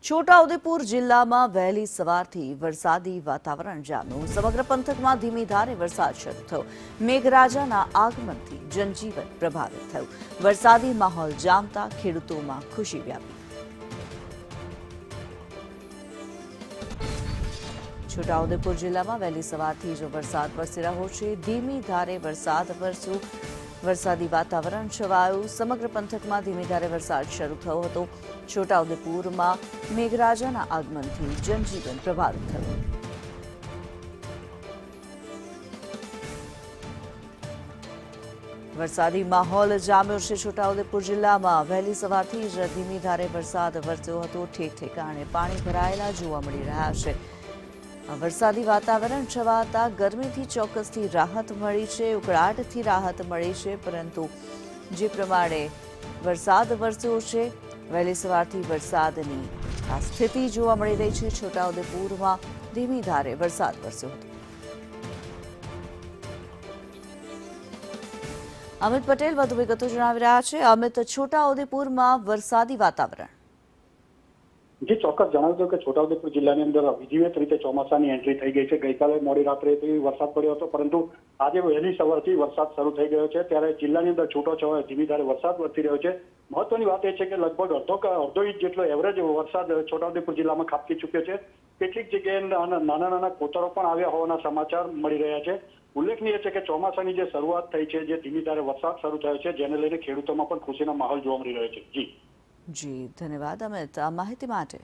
છોટાઉદેપુર જિલ્લામાં વહેલી સવારથી વરસાદી વાતાવરણ જામ્યું। સમગ્ર પંથકમાં ધીમી ધારે વરસાદ શરૂ થયો। મેઘરાજાના આગમનથી જનજીવન પ્રભાવિત થયું। વરસાદી માહોલ જામતા ખેડૂતોમાં ખુશી વ્યાપી। છોટાઉદેપુર જિલ્લામાં વહેલી સવારથી જ વરસાદ વરસી રહ્યો છે। ધીમી ધારે વરસાદ વરસ્યો। વરસાદી વાતાવરણ છવાયું। સમગ્ર પંથકમાં ધીમી ધારે વરસાદ શરૂ થયો હતો। છોટાઉદેપુરમાં મેઘરાજાના આગમનથી જનજીવન પ્રભાવિત થયું। વરસાદી માહોલ જામ્યો છે। છોટાઉદેપુર જિલ્લામાં વહેલી સવારથી જ ધીમી ધારે વરસાદ વરસ્યો હતો। ઠેક ઠેકાણે પાણી ભરાયેલા જોવા મળી રહ્યા છે। વરસાદી વાતાવરણ છવાતા ગરમીથી ચોક્કસથી રાહત મળી છે। ઉકળાટથી રાહત મળી છે, પરંતુ જે પ્રમાણે વરસાદ વરસ્યો છે, વહેલી સવારથી વરસાદની આ સ્થિતિ જોવા મળી રહી છે। છોટાઉદેપુરમાં ધીમી ધારે વરસાદ વરસ્યો હતો। અમિત પટેલ વધુ વિગતો જણાવી રહ્યા છે। અમિત, છોટાઉદેપુરમાં વરસાદી વાતાવરણ। જે ચોક્કસ જણાવજો કે છોટાઉદેપુર જિલ્લાની અંદર વિધિવત રીતે ચોમાસાની એન્ટ્રી થઈ ગઈ છે। ગઈકાલે મોડી રાત્રેથી વરસાદ પડ્યો હતો, પરંતુ આજે વહેલી સવારથી વરસાદ શરૂ થઈ ગયો છે। ત્યારે જિલ્લાની અંદર છૂટોછવાયો ધીમી ધારે વરસાદ વરસી રહ્યો છે। મહત્વની વાત એ છે કે લગભગ અડધો ઇંચ જેટલો એવરેજ વરસાદ છોટાઉદેપુર જિલ્લામાં ખાબકી ચૂક્યો છે। કેટલીક જગ્યાએ નાના કોતરો પણ આવ્યા હોવાના સમાચાર મળી રહ્યા છે। ઉલ્લેખનીય છે કે ચોમાસાની જે શરૂઆત થઈ છે, જે ધીમી ધારે વરસાદ શરૂ થયો છે, જેને લઈને ખેડૂતોમાં પણ ખુશીનો માહોલ જોવા મળી રહ્યો છે। જી ધન્યવાદ અમિત આ માહિતી માટે।